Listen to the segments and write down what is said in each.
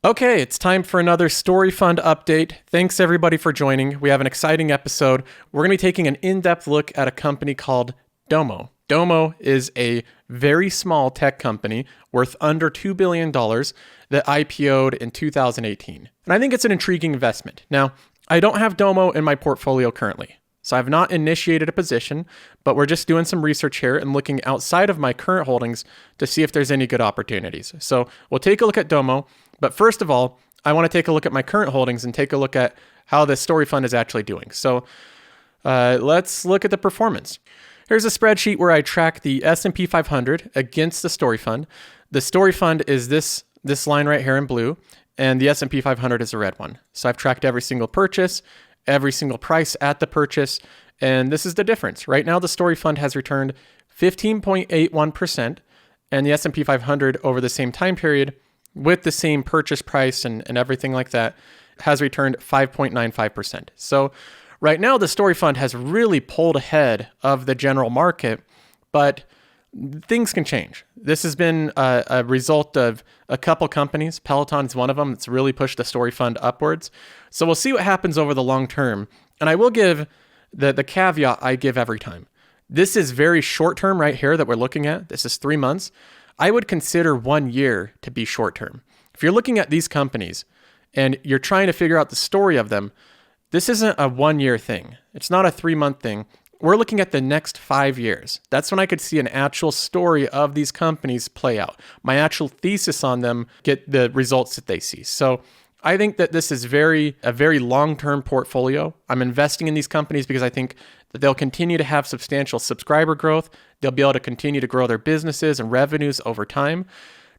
Okay, it's time for another Story Fund update. Thanks everybody for joining. We have an exciting episode. We're going to be taking an in-depth look at a company called Domo. Domo is a very small tech company worth under $2 billion that IPO'd in 2018. And I think it's an intriguing investment. Now, I don't have Domo in my portfolio currently, so I've not initiated a position, but we're just doing some research here and looking outside of my current holdings to see if there's any good opportunities. So we'll take a look at Domo. But first of all, I want to take a look at my current holdings and take a look at how the Story Fund is actually doing. So let's look at the performance. Here's a spreadsheet where I track the S&P 500 against the Story Fund. The Story Fund is this line right here in blue, and the S&P 500 is the red one. So I've tracked every single purchase, every single price at the purchase, and this is the difference. Right now, the Story Fund has returned 15.81%, and the S&P 500 over the same time period with the same purchase price and everything like that has returned 5.95%. So right now, the Story Fund has really pulled ahead of the general market, but things can change. This has been a result of a couple companies. Peloton is one of them that's really pushed the Story Fund upwards. So we'll see what happens over the long term. And I will give the caveat I give every time. This is very short term right here that we're looking at. This is 3 months. I would consider 1 year to be short term. If you're looking at these companies and you're trying to figure out the story of them, this isn't a 1 year thing. It's not a 3 month thing. We're looking at the next 5 years. That's when I could see an actual story of these companies play out. My actual thesis on them get the results that they see. So I think that this is a very long-term portfolio. I'm investing in these companies because I think that they'll continue to have substantial subscriber growth. They'll be able to continue to grow their businesses and revenues over time.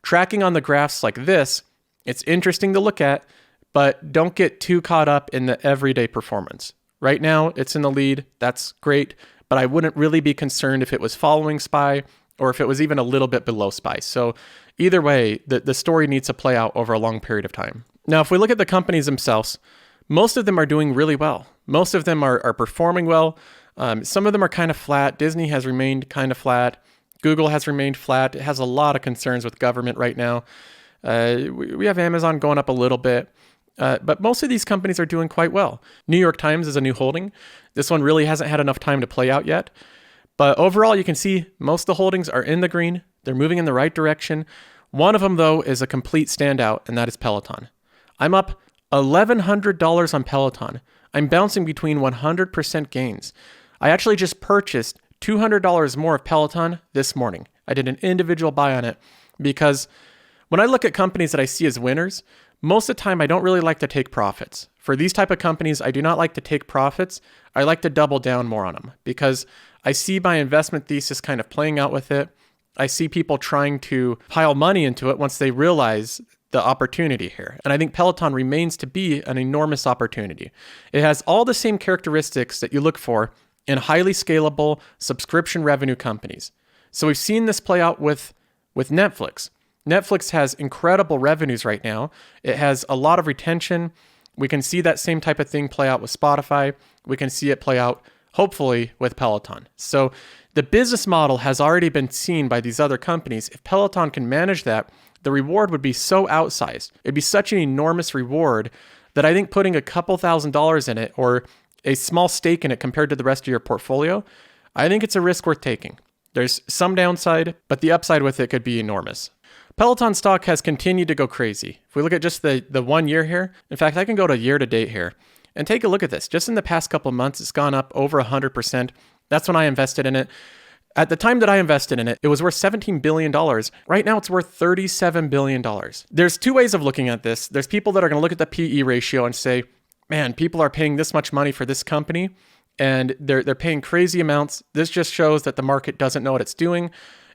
Tracking on the graphs like this, it's interesting to look at, but don't get too caught up in the everyday performance. Right now, it's in the lead. That's great, but I wouldn't really be concerned if it was following SPY or if it was even a little bit below SPY. So either way, the story needs to play out over a long period of time. Now, if we look at the companies themselves, most of them are doing really well. Most of them are performing well. Some of them are kind of flat. Disney has remained kind of flat. Google has remained flat. It has a lot of concerns with government right now. We have Amazon going up a little bit. But most of these companies are doing quite well. New York Times is a new holding. This one really hasn't had enough time to play out yet. But overall, you can see most of the holdings are in the green. They're moving in the right direction. One of them, though, is a complete standout, and that is Peloton. I'm up $1,100 on Peloton. I'm bouncing between 100% gains. I actually just purchased $200 more of Peloton this morning. I did an individual buy on it because when I look at companies that I see as winners, most of the time I don't really like to take profits. For these type of companies, I do not like to take profits. I like to double down more on them because I see my investment thesis kind of playing out with it. I see people trying to pile money into it once they realize the opportunity here. And I think Peloton remains to be an enormous opportunity. It has all the same characteristics that you look for in highly scalable subscription revenue companies. So we've seen this play out with Netflix. Netflix has incredible revenues right now. It has a lot of retention. We can see that same type of thing play out with Spotify. We can see it play out, hopefully, with Peloton. So the business model has already been seen by these other companies. If Peloton can manage that, the reward would be so outsized. It'd be such an enormous reward that I think putting a couple $1,000s in it or a small stake in it compared to the rest of your portfolio, I think it's a risk worth taking. There's some downside, but the upside with it could be enormous. Peloton stock has continued to go crazy. If we look at just the 1 year here, in fact, I can go to year to date here and take a look at this. Just in the past couple months, it's gone up over 100%. That's when I invested in it. At the time that I invested in it, it was worth $17 billion. Right now, it's worth $37 billion. There's two ways of looking at this. There's people that are going to look at the PE ratio and say, man, people are paying this much money for this company, and they're paying crazy amounts. This just shows that the market doesn't know what it's doing.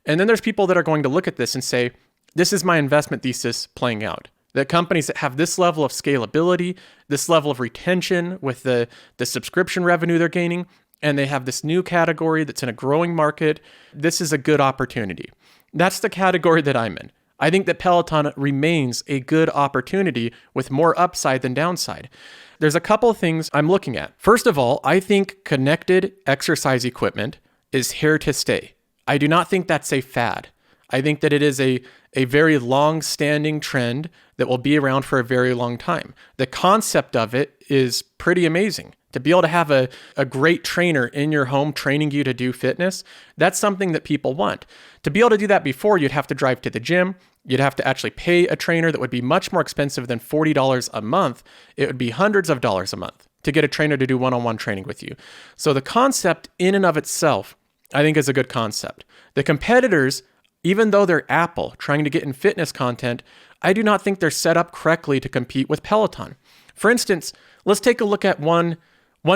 And then there's people that are going to look at this and say, this is my investment thesis playing out. The companies that have this level of scalability, this level of retention with the subscription revenue they're gaining, and they have this new category that's in a growing market, this is a good opportunity. That's the category that I'm in. I think that Peloton remains a good opportunity with more upside than downside. There's a couple of things I'm looking at. First of all, I think connected exercise equipment is here to stay. I do not think that's a fad. I think that it is a very long-standing trend that will be around for a very long time. The concept of it is pretty amazing. To be able to have a great trainer in your home training you to do fitness, that's something that people want. To be able to do that before, you'd have to drive to the gym. You'd have to actually pay a trainer that would be much more expensive than $40 a month. It would be hundreds of dollars a month to get a trainer to do one-on-one training with you. So the concept in and of itself, I think, is a good concept. The competitors, even though they're Apple trying to get in fitness content, I do not think they're set up correctly to compete with Peloton. For instance, let's take a look at one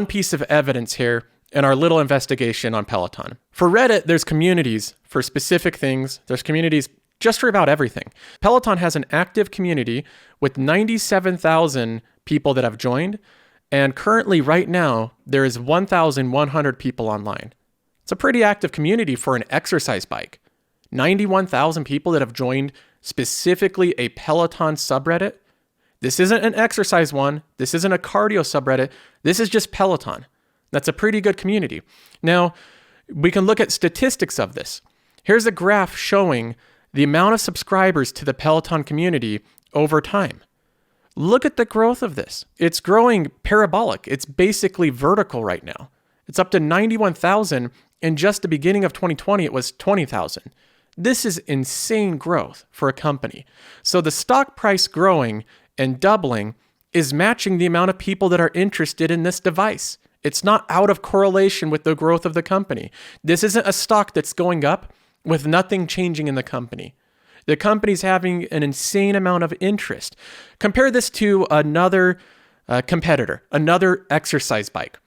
piece of evidence here in our little investigation on Peloton. For Reddit, there's communities for specific things. There's communities just for about everything. Peloton has an active community with 97,000 people that have joined. And currently, right now, there is 1,100 people online. It's a pretty active community for an exercise bike. 91,000 people that have joined specifically a Peloton subreddit. This isn't an exercise one. This isn't a cardio subreddit. This is just Peloton. That's a pretty good community. Now, we can look at statistics of this. Here's a graph showing the amount of subscribers to the Peloton community over time. Look at the growth of this. It's growing parabolic. It's basically vertical right now. It's up to 91,000. In just the beginning of 2020, it was 20,000. This is insane growth for a company. So the stock price growing and doubling is matching the amount of people that are interested in this device. It's not out of correlation with the growth of the company. This isn't a stock that's going up with nothing changing in the company. The company's having an insane amount of interest. Compare this to another competitor, another exercise bike.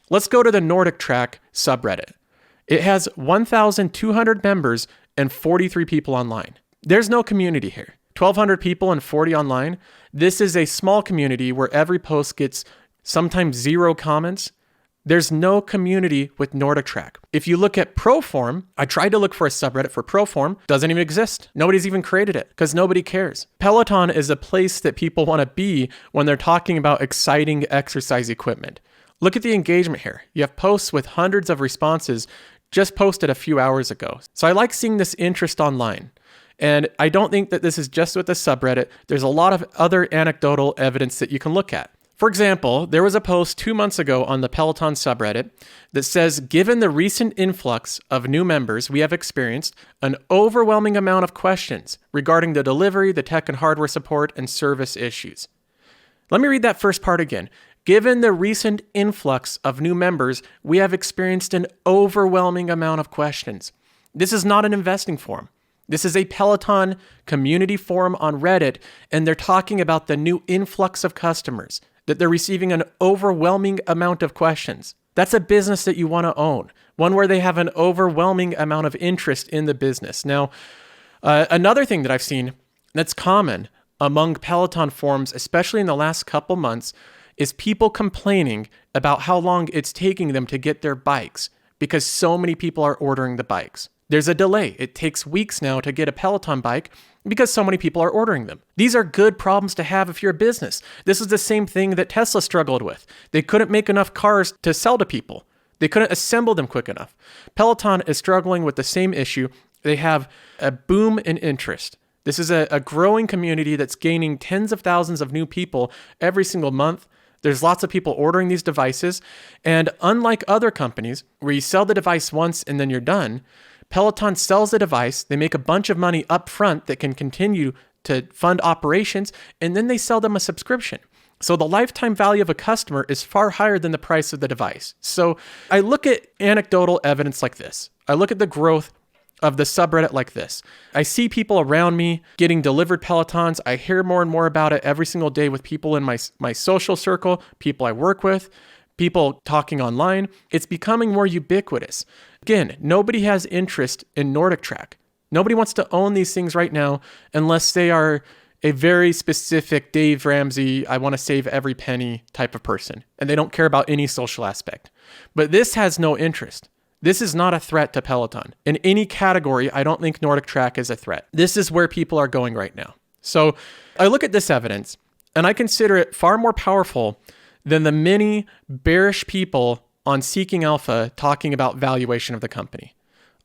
Let's go to the Nordic Track subreddit. It has 1,200 members and 43 people online. There's no community here. 1,200 people and 40 online. This is a small community where every post gets sometimes 0 comments. There's no community with Nordic Track. If you look at Proform, I tried to look for a subreddit for Proform, doesn't even exist. Nobody's even created it because nobody cares. Peloton is a place that people want to be when they're talking about exciting exercise equipment. Look at the engagement here. You have posts with hundreds of responses just posted a few hours ago. So I like seeing this interest online. And I don't think that this is just with the subreddit. There's a lot of other anecdotal evidence that you can look at. For example, there was a post 2 months ago on the Peloton subreddit that says, given the recent influx of new members, we have experienced an overwhelming amount of questions regarding the delivery, the tech and hardware support, and service issues. Let me read that first part again. Given the recent influx of new members, we have experienced an overwhelming amount of questions. This is not an investing forum. This is a Peloton community forum on Reddit, and they're talking about the new influx of customers, that they're receiving an overwhelming amount of questions. That's a business that you want to own, one where they have an overwhelming amount of interest in the business. Now, another thing that I've seen that's common among Peloton forums, especially in the last couple months, is people complaining about how long it's taking them to get their bikes because so many people are ordering the bikes. There's a delay. It takes weeks now to get a Peloton bike because so many people are ordering them. These are good problems to have if you're a business. This is the same thing that Tesla struggled with. They couldn't make enough cars to sell to people. They couldn't assemble them quick enough. Peloton is struggling with the same issue. They have a boom in interest. This is a growing community that's gaining tens of thousands of new people every single month. There's lots of people ordering these devices. And unlike other companies where you sell the device once and then you're done, Peloton sells the device, they make a bunch of money up front that can continue to fund operations, and then they sell them a subscription. So the lifetime value of a customer is far higher than the price of the device. So I look at anecdotal evidence like this. I look at the growth of the subreddit like this. I see people around me getting delivered Pelotons. I hear more and more about it every single day with people in my social circle, people I work with, people talking online. It's becoming more ubiquitous. Again, nobody has interest in Nordic Track. Nobody wants to own these things right now unless they are a very specific Dave Ramsey, I want to save every penny type of person, and they don't care about any social aspect. But this has no interest. This is not a threat to Peloton. In any category, I don't think Nordic Track is a threat. This is where people are going right now. So I look at this evidence, and I consider it far more powerful than the many bearish people on Seeking Alpha talking about valuation of the company.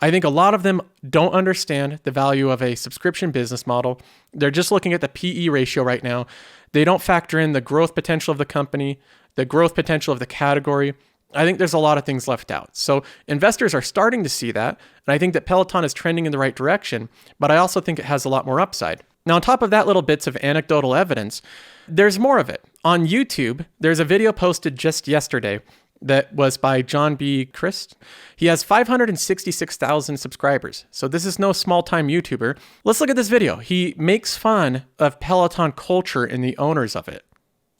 I think a lot of them don't understand the value of a subscription business model. They're just looking at the PE ratio right now. They don't factor in the growth potential of the company, the growth potential of the category. I think there's a lot of things left out. So investors are starting to see that. And I think that Peloton is trending in the right direction, but I also think it has a lot more upside. Now, on top of that little bits of anecdotal evidence, there's more of it. On YouTube, there's a video posted just yesterday that was by John B. Christ. He has 566,000 subscribers. So this is no small-time YouTuber. Let's look at this video. He makes fun of Peloton culture and the owners of it.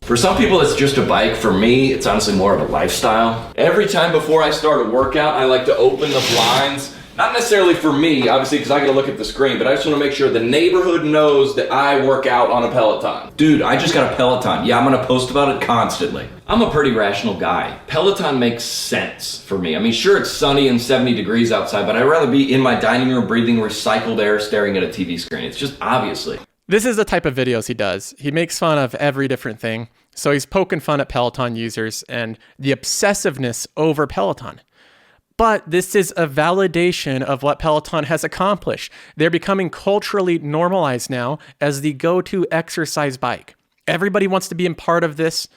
For some people, it's just a bike. For me, it's honestly more of a lifestyle. Every time before I start a workout, I like to open the blinds. Not necessarily for me, obviously, because I gotta look at the screen, but I just wanna make sure the neighborhood knows that I work out on a Peloton. Dude, I just got a Peloton. Yeah, I'm gonna post about it constantly. I'm a pretty rational guy. Peloton makes sense for me. I mean, sure, it's sunny and 70 degrees outside, but I'd rather be in my dining room breathing recycled air staring at a TV screen. It's just obviously. This is the type of videos he does. He makes fun of every different thing. So he's poking fun at Peloton users and the obsessiveness over Peloton. But this is a validation of what Peloton has accomplished. They're becoming culturally normalized now as the go-to exercise bike. Everybody wants to be a part of this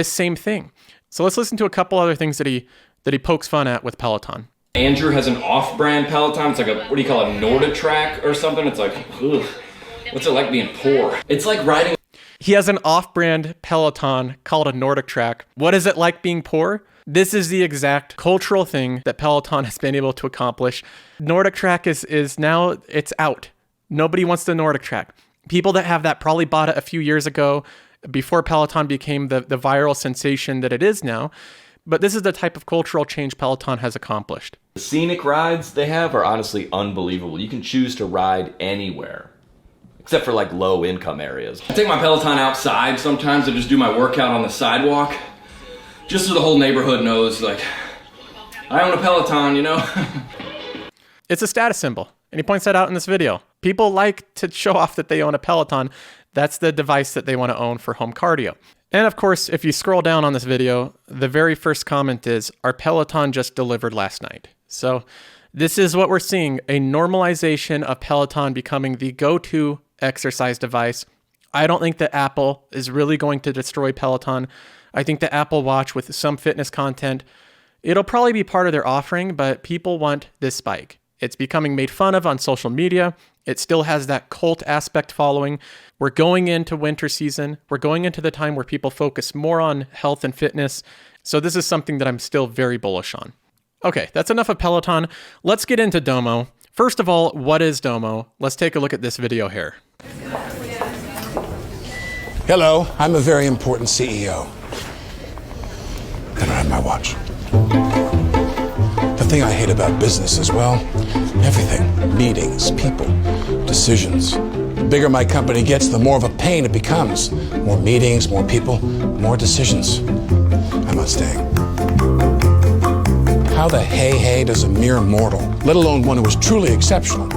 same thing. So let's listen to a couple other things that he pokes fun at with Peloton. Andrew has an off-brand Peloton. It's like a, what do you call it, Norditrack or something? It's like, ugh. What's it like being poor? It's like riding. He has an off-brand Peloton called a Norditrack. What is it like being poor? This is the exact cultural thing that Peloton has been able to accomplish. Norditrack is now, it's out. Nobody wants the Norditrack. People that have that probably bought it a few years ago before Peloton became the viral sensation that it is now. But this is the type of cultural change Peloton has accomplished. The scenic rides they have are honestly unbelievable. You can choose to ride anywhere, except for like low income areas. I take my Peloton outside sometimes and just do my workout on the sidewalk. Just so the whole neighborhood knows, like, I own a Peloton, you know? It's a status symbol, and he points that out in this video. People like to show off that they own a Peloton. That's the device that they want to own for home cardio. And of course, if you scroll down on this video, the very first comment is, our Peloton just delivered last night. So this is what we're seeing, a normalization of Peloton becoming the go-to exercise device. I don't think that Apple is really going to destroy Peloton. I think the Apple Watch with some fitness content, it'll probably be part of their offering, but people want this bike. It's becoming made fun of on social media. It still has that cult aspect following. We're going into winter season. We're going into the time where people focus more on health and fitness. So this is something that I'm still very bullish on. Okay, that's enough of Peloton. Let's get into Domo. First of all, what is Domo? Let's take a look at this video here. Hello, I'm a very important CEO. I don't have my watch. The thing I hate about business as well, everything, meetings, people, decisions. The bigger my company gets, the more of a pain it becomes. More meetings, more people, more decisions. I'm not staying. How the hey does a mere mortal, let alone one who is truly exceptional,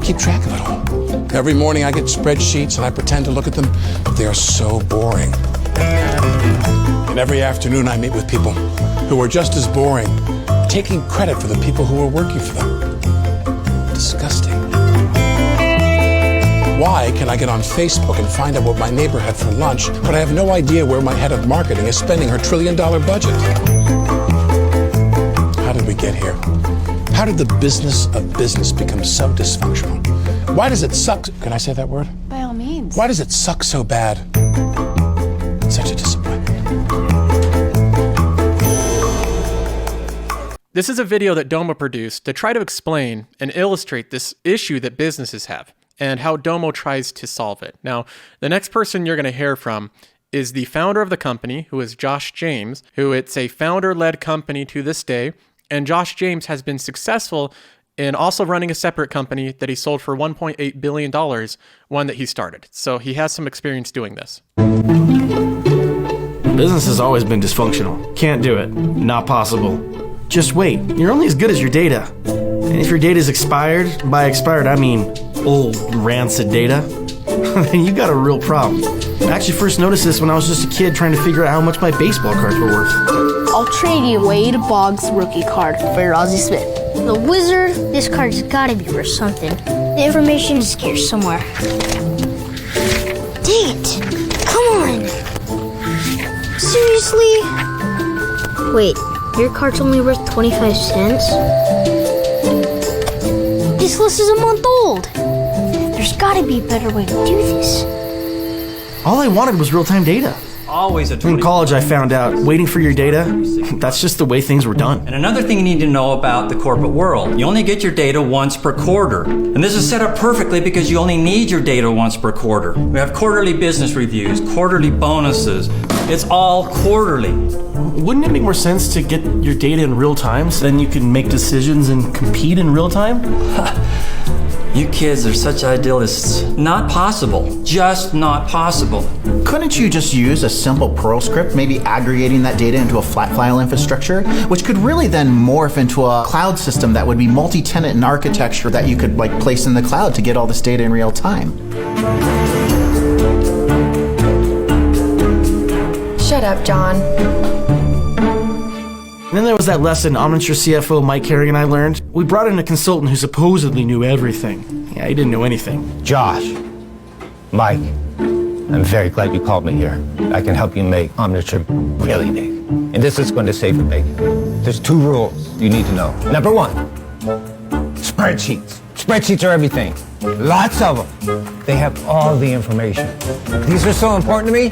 keep track of it all? Every morning I get spreadsheets and I pretend to look at them, but they are so boring. And every afternoon I meet with people who are just as boring, taking credit for the people who are working for them. Disgusting. Why can I get on Facebook and find out what my neighbor had for lunch, but I have no idea where my head of marketing is spending her $1 trillion budget? How did we get here? How did the business of business become so dysfunctional? Why does it suck? Can I say that word? By all means. Why does it suck so bad? Such a disappointment. This is a video that Domo produced to try to explain and illustrate this issue that businesses have and how Domo tries to solve it. Now, the next person you're going to hear from is the founder of the company, who is Josh James, who it's a founder-led company to this day. And Josh James has been successful in also running a separate company that he sold for $1.8 billion, one that he started. So he has some experience doing this. Business has always been dysfunctional. Can't do it. Not possible. Just wait. You're only as good as your data. And if your data is expired, by expired I mean old, rancid data, then you got a real problem. I actually first noticed this when I was just a kid trying to figure out how much my baseball cards were worth. I'll trade you Wade Boggs rookie card for your Ozzie Smith. The wizard, this card's gotta be worth something. The information is scarce somewhere. Dang it! Come on! Seriously? Wait, your card's only worth 25 cents? This list is a month old! There's gotta be a better way to do this. All I wanted was real-time data. Always a In college, I found out waiting for your data, that's just the way things were done. And another thing you need to know about the corporate world, you only get your data once per quarter. And this is set up perfectly because you only need your data once per quarter. We have quarterly business reviews, quarterly bonuses. It's all quarterly. Wouldn't it make more sense to get your data in real time so then you can make decisions and compete in real time? You kids are such idealists. Not possible. Just not possible. Couldn't you just use a simple Perl script, maybe aggregating that data into a flat file infrastructure, which could really then morph into a cloud system that would be multi-tenant in architecture that you could like place in the cloud to get all this data in real time? Shut up, John. And then there was that lesson Omniture CFO Mike Herring and I learned. We brought in a consultant who supposedly knew everything. Yeah, he didn't know anything. Josh, Mike, I'm very glad you called me here. I can help you make Omniture really big. And this is going to save it big. There's 2 rules you need to know. Number 1, spreadsheets. Spreadsheets are everything. Lots of them. They have all the information. These are so important to me,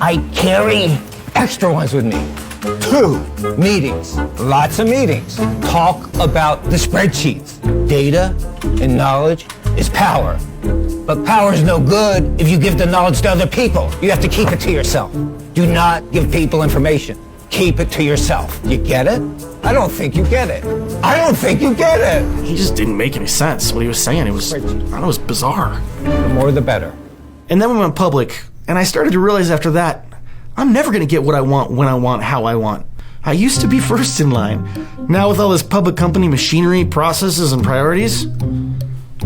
I carry extra ones with me. 2, meetings. Lots of meetings. Talk about the spreadsheets. Data and knowledge is power. But power is no good if you give the knowledge to other people. You have to keep it to yourself. Do not give people information. Keep it to yourself. You get it? I don't think you get it. I don't think you get it. He just didn't make any sense. What he was saying, it was bizarre. The more the better. And then we went public, and I started to realize after that, I'm never going to get what I want, when I want, how I want. I used to be first in line. Now with all this public company machinery, processes, and priorities, I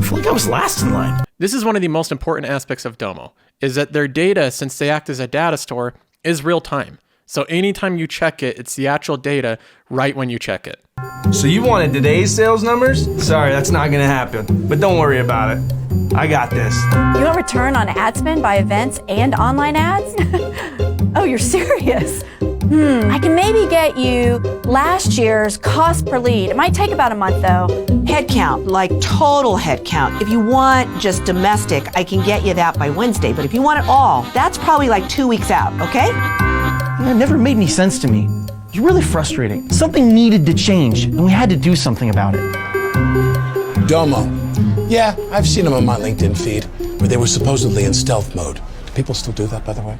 feel like I was last in line. This is one of the most important aspects of Domo, is that their data, since they act as a data store, is real time. So anytime you check it, it's the actual data right when you check it. So you wanted today's sales numbers? Sorry, that's not gonna happen. But don't worry about it. I got this. You want return on ad spend by events and online ads? Oh, you're serious? I can maybe get you last year's cost per lead. It might take about a month though. Head count, like total head count. If you want just domestic, I can get you that by Wednesday. But if you want it all, that's probably like 2 weeks out, okay? It never made any sense to me. It's really frustrating. Something needed to change, and we had to do something about it. Domo. Yeah, I've seen them on my LinkedIn feed, where they were supposedly in stealth mode. Do people still do that, by the way?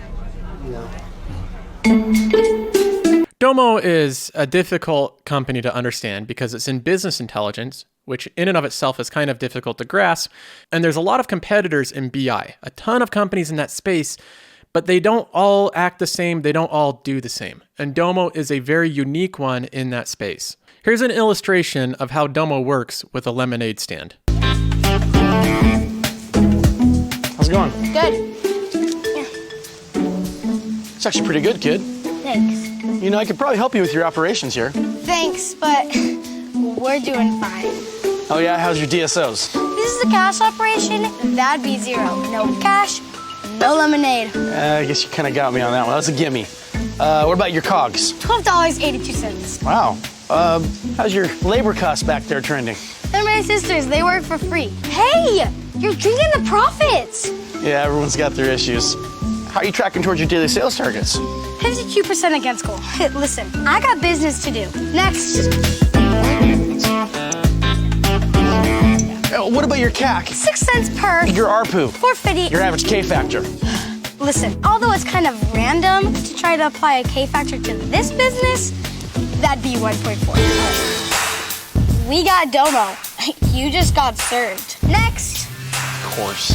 Domo is a difficult company to understand because it's in business intelligence, which in and of itself is kind of difficult to grasp. And there's a lot of competitors in BI, a ton of companies in that space, but they don't all act the same. They don't all do the same. And Domo is a very unique one in that space. Here's an illustration of how Domo works with a lemonade stand. How's it going? Good. It's actually pretty good, kid. Thanks. You know, I could probably help you with your operations here. Thanks, but we're doing fine. Oh yeah, how's your DSOs? This is a cash operation. That'd be 0. No cash, no lemonade. I guess you kind of got me on that one. That's a gimme. What about your COGS? $12.82. Wow. How's your labor costs back there trending? They're my sisters. They work for free. Hey, you're drinking the profits. Yeah, everyone's got their issues. How are you tracking towards your daily sales targets? 52% against goal. Listen, I got business to do. Next. What about your CAC? 6 cents per. Your ARPU? $4.50. Your average K factor? Listen, although it's kind of random to try to apply a K factor to this business, that'd be 1.4. We got Domo. You just got served. Next. Of course.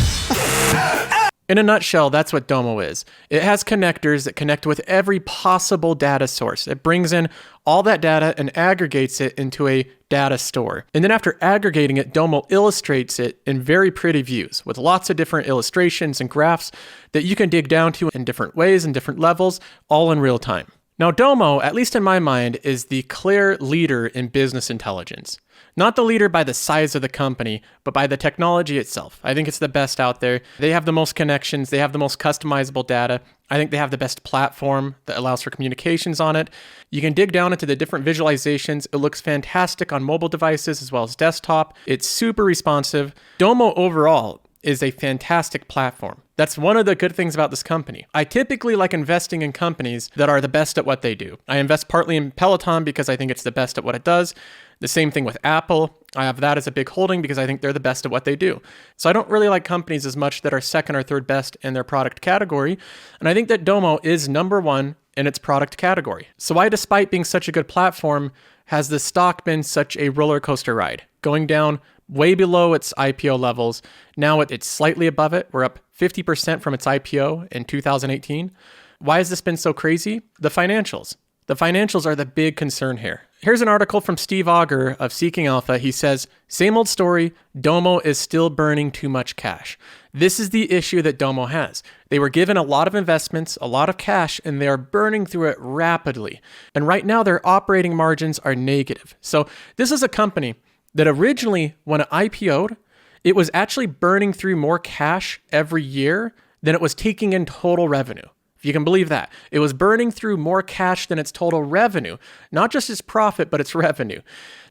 In a nutshell, that's what Domo is. It has connectors that connect with every possible data source. It brings in all that data and aggregates it into a data store. And then after aggregating it, Domo illustrates it in very pretty views with lots of different illustrations and graphs that you can dig down to in different ways and different levels, all in real time. Now, Domo, at least in my mind, is the clear leader in business intelligence. Not the leader by the size of the company, but by the technology itself. I think it's the best out there. They have the most connections. They have the most customizable data. I think they have the best platform that allows for communications on it. You can dig down into the different visualizations. It looks fantastic on mobile devices as well as desktop. It's super responsive. Domo overall is a fantastic platform. That's one of the good things about this company. I typically like investing in companies that are the best at what they do. I invest partly in Peloton because I think it's the best at what it does. The same thing with Apple. I have that as a big holding because I think they're the best at what they do. So I don't really like companies as much that are second or third best in their product category. And I think that Domo is number one in its product category. So why, despite being such a good platform, has the stock been such a roller coaster ride? Going down way below its IPO levels. Now it's slightly above it. We're up 50% from its IPO in 2018. Why has this been so crazy? The financials. The financials are the big concern here. Here's an article from Steve Auger of Seeking Alpha. He says, same old story, Domo is still burning too much cash. This is the issue that Domo has. They were given a lot of investments, a lot of cash, and they are burning through it rapidly. And right now their operating margins are negative. So this is a company that originally, when it IPO'd, it was actually burning through more cash every year than it was taking in total revenue. If you can believe that. It was burning through more cash than its total revenue, not just its profit, but its revenue.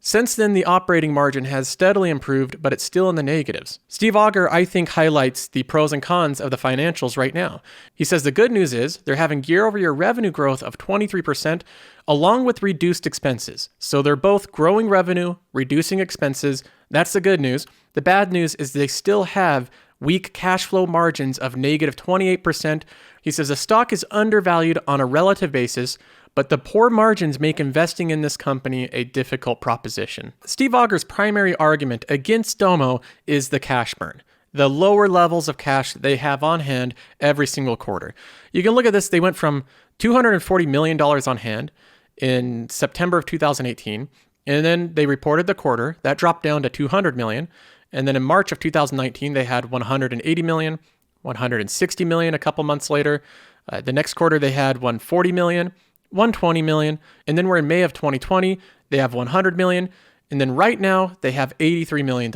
Since then, the operating margin has steadily improved, but it's still in the negatives. Steve Auger, I think, highlights the pros and cons of the financials right now. He says the good news is they're having year-over-year revenue growth of 23%, along with reduced expenses. So they're both growing revenue, reducing expenses. That's the good news. The bad news is they still have weak cash flow margins of negative 28%. He says the stock is undervalued on a relative basis, but the poor margins make investing in this company a difficult proposition. Steve Auger's primary argument against Domo is the cash burn, the lower levels of cash that they have on hand every single quarter. You can look at this. They went from $240 million on hand in September of 2018, and then they reported the quarter. That dropped down to $200 million. And then in March of 2019, they had $180 million, $160 million a couple months later. The next quarter, they had $140 million, $120 million. And then we're in May of 2020, they have $100 million. And then right now, they have $83 million.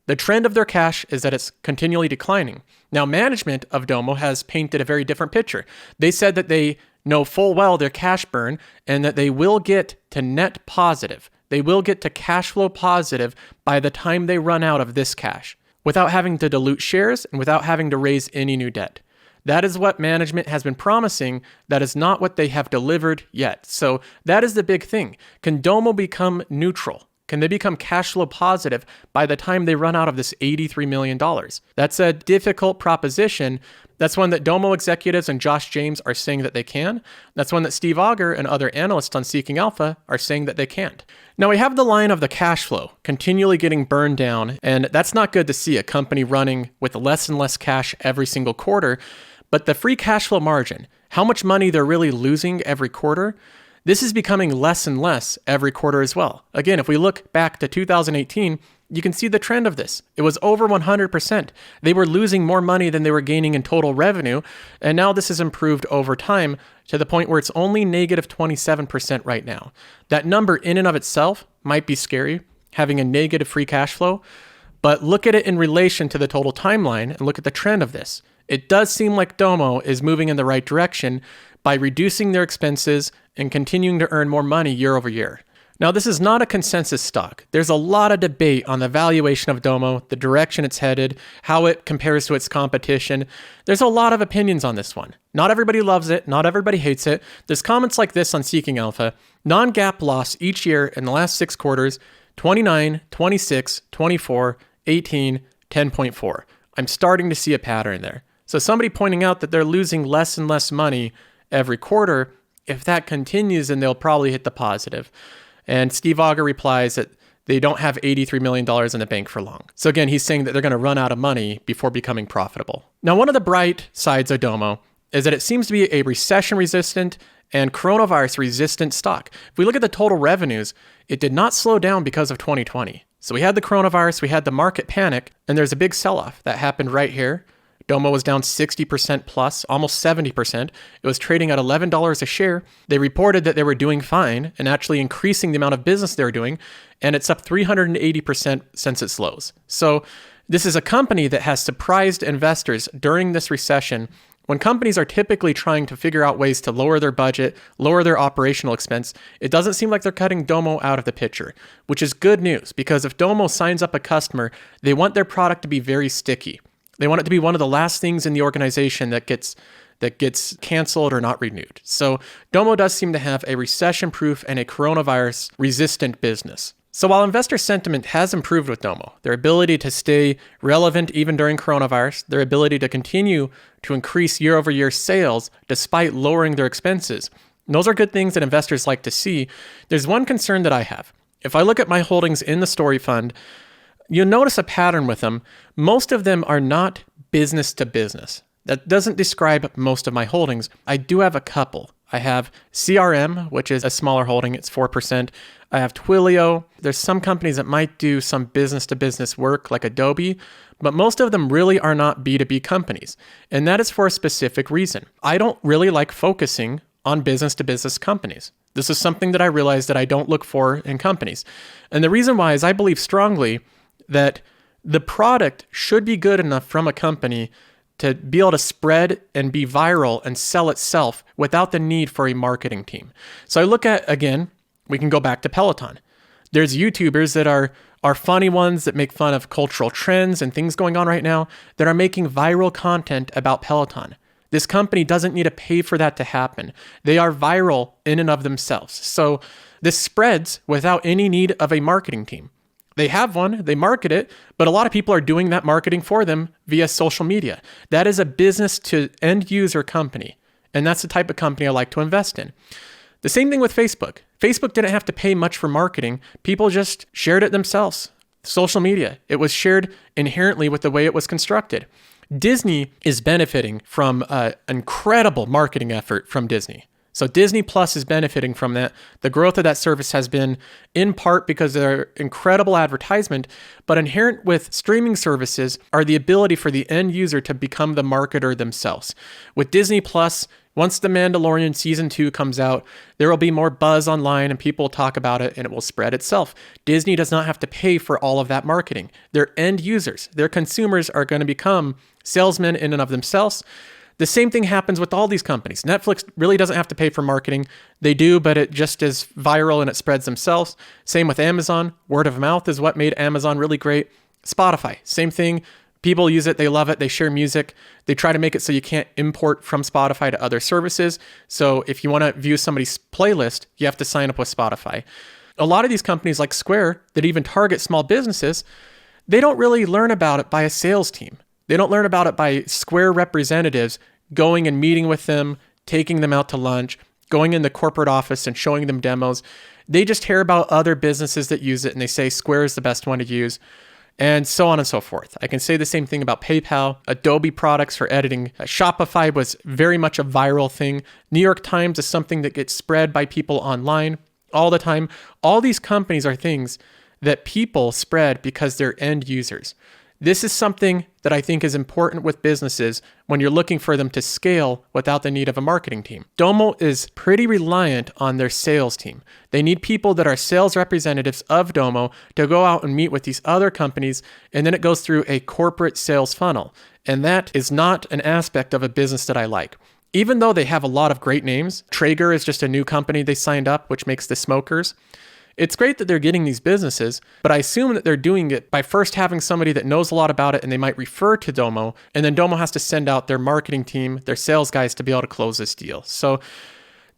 The trend of their cash is that it's continually declining. Now, management of Domo has painted a very different picture. They said that they know full well their cash burn and that they will get to net positive. They will get to cash flow positive by the time they run out of this cash, without having to dilute shares and without having to raise any new debt. That is what management has been promising. That is not what they have delivered yet. So that is the big thing. Can Domo become neutral? Can they become cash flow positive by the time they run out of this $83 million? That's a difficult proposition. That's one that Domo executives and Josh James are saying that they can. That's one that Steve Auger and other analysts on Seeking Alpha are saying that they can't. Now we have the line of the cash flow continually getting burned down, and that's not good to see, a company running with less and less cash every single quarter. But the free cash flow margin, how much money they're really losing every quarter, this is becoming less and less every quarter as well. Again, if we look back to 2018, you can see the trend of this. It was over 100%. They were losing more money than they were gaining in total revenue. And now this has improved over time to the point where it's only negative 27% right now. That number in and of itself might be scary, having a negative free cash flow, but look at it in relation to the total timeline and look at the trend of this. It does seem like Domo is moving in the right direction by reducing their expenses and continuing to earn more money year over year. Now, this is not a consensus stock. There's a lot of debate on the valuation of Domo, the direction it's headed, how it compares to its competition. There's a lot of opinions on this one. Not everybody loves it. Not everybody hates it. There's comments like this on Seeking Alpha. Non-GAAP loss each year in the last 6 quarters, 29, 26, 24, 18, 10.4. I'm starting to see a pattern there. So somebody pointing out that they're losing less and less money every quarter, if that continues, then they'll probably hit the positive. And Steve Auger replies that they don't have $83 million in the bank for long. So again, he's saying that they're going to run out of money before becoming profitable. Now, one of the bright sides of Domo is that it seems to be a recession-resistant and coronavirus-resistant stock. If we look at the total revenues, it did not slow down because of 2020. So we had the coronavirus, we had the market panic, and there's a big sell-off that happened right here. Domo was down 60% plus, almost 70%. It was trading at $11 a share. They reported that they were doing fine and actually increasing the amount of business they were doing, and it's up 380% since its lows. So this is a company that has surprised investors during this recession, when companies are typically trying to figure out ways to lower their budget, lower their operational expense. It doesn't seem like they're cutting Domo out of the picture, which is good news, because if Domo signs up a customer, they want their product to be very sticky. They want it to be one of the last things in the organization that gets canceled or not renewed. So Domo does seem to have a recession-proof and a coronavirus-resistant business. So while investor sentiment has improved with Domo, their ability to stay relevant even during coronavirus, their ability to continue to increase year-over-year sales despite lowering their expenses, those are good things that investors like to see. There's one concern that I have. If I look at my holdings in the Story Fund, you'll notice a pattern with them. Most of them are not business to business. That doesn't describe most of my holdings. I do have a couple. I have CRM, which is a smaller holding. It's 4%. I have Twilio. There's some companies that might do some business-to-business work like Adobe, but most of them really are not B2B companies. And that is for a specific reason. I don't really like focusing on business-to-business companies. This is something that I realize that I don't look for in companies. And the reason why is I believe strongly that the product should be good enough from a company to be able to spread and be viral and sell itself without the need for a marketing team. So I look at, again, we can go back to Peloton. There's YouTubers that are funny ones that make fun of cultural trends and things going on right now that are making viral content about Peloton. This company doesn't need to pay for that to happen. They are viral in and of themselves. So this spreads without any need of a marketing team. They have one, they market it, but a lot of people are doing that marketing for them via social media. That is a business to end user company. And that's the type of company I like to invest in. The same thing with Facebook. Facebook didn't have to pay much for marketing. People just shared it themselves. Social media, it was shared inherently with the way it was constructed. Disney is benefiting from an incredible marketing effort from Disney. So Disney Plus is benefiting from that. The growth of that service has been in part because of their incredible advertisement, but inherent with streaming services are the ability for the end user to become the marketer themselves. With Disney Plus, once The Mandalorian Season 2 comes out, there will be more buzz online and people will talk about it and it will spread itself. Disney does not have to pay for all of that marketing. Their end users, their consumers are going to become salesmen in and of themselves. The same thing happens with all these companies. Netflix really doesn't have to pay for marketing. They do, but it just is viral and it spreads themselves. Same with Amazon. Word of mouth is what made Amazon really great. Spotify, same thing. People use it. They love it. They share music. They try to make it so you can't import from Spotify to other services. So if you want to view somebody's playlist, you have to sign up with Spotify. A lot of these companies like Square that even target small businesses, they don't really learn about it by a sales team. They don't learn about it by Square representatives going and meeting with them, taking them out to lunch, going in the corporate office and showing them demos. They just hear about other businesses that use it and they say Square is the best one to use, and so on and so forth. I can say the same thing about PayPal, Adobe products for editing. Shopify was very much a viral thing. New York Times is something that gets spread by people online all the time. All these companies are things that people spread because they're end users. This is something that I think is important with businesses when you're looking for them to scale without the need of a marketing team. Domo is pretty reliant on their sales team. They need people that are sales representatives of Domo to go out and meet with these other companies, and then it goes through a corporate sales funnel. And that is not an aspect of a business that I like. Even though they have a lot of great names, Traeger is just a new company they signed up, which makes the smokers. It's great that they're getting these businesses, but I assume that they're doing it by first having somebody that knows a lot about it and they might refer to Domo, and then Domo has to send out their marketing team, their sales guys to be able to close this deal. So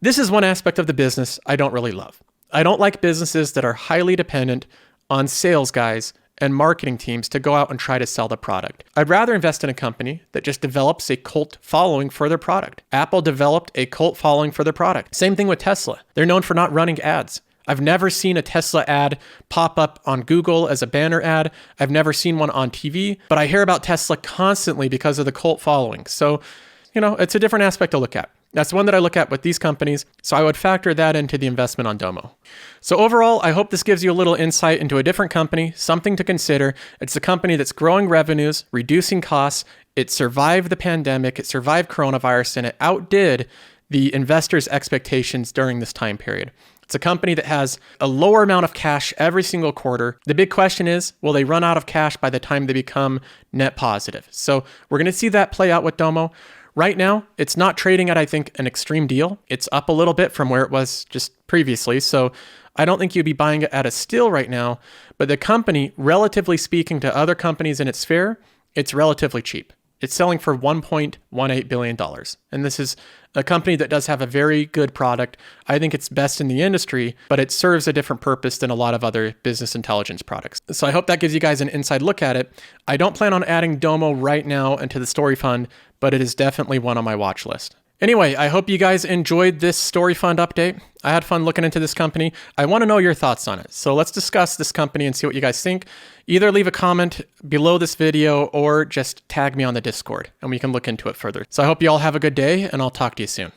this is one aspect of the business I don't really love. I don't like businesses that are highly dependent on sales guys and marketing teams to go out and try to sell the product. I'd rather invest in a company that just develops a cult following for their product. Apple developed a cult following for their product. Same thing with Tesla. They're known for not running ads. I've never seen a Tesla ad pop up on Google as a banner ad. I've never seen one on TV, but I hear about Tesla constantly because of the cult following. So, it's a different aspect to look at. That's one that I look at with these companies, so I would factor that into the investment on Domo. So overall, I hope this gives you a little insight into a different company, something to consider. It's a company that's growing revenues, reducing costs, It survived the pandemic, it survived coronavirus, and it outdid the investors' expectations during this time period. It's a company that has a lower amount of cash every single quarter. The big question is, will they run out of cash by the time they become net positive? So we're going to see that play out with Domo. Right now, it's not trading at, I think, an extreme deal. It's up a little bit from where it was just previously. So I don't think you'd be buying it at a steal right now. But the company, relatively speaking to other companies in its sphere, it's relatively cheap. It's selling for $1.18 billion. And this is a company that does have a very good product. I think it's best in the industry, but it serves a different purpose than a lot of other business intelligence products. So I hope that gives you guys an inside look at it. I don't plan on adding Domo right now into the Story Fund, but it is definitely one on my watch list. Anyway, I hope you guys enjoyed this Story Fund update. I had fun looking into this company. I want to know your thoughts on it. So let's discuss this company and see what you guys think. Either leave a comment below this video or just tag me on the Discord and we can look into it further. So I hope you all have a good day and I'll talk to you soon.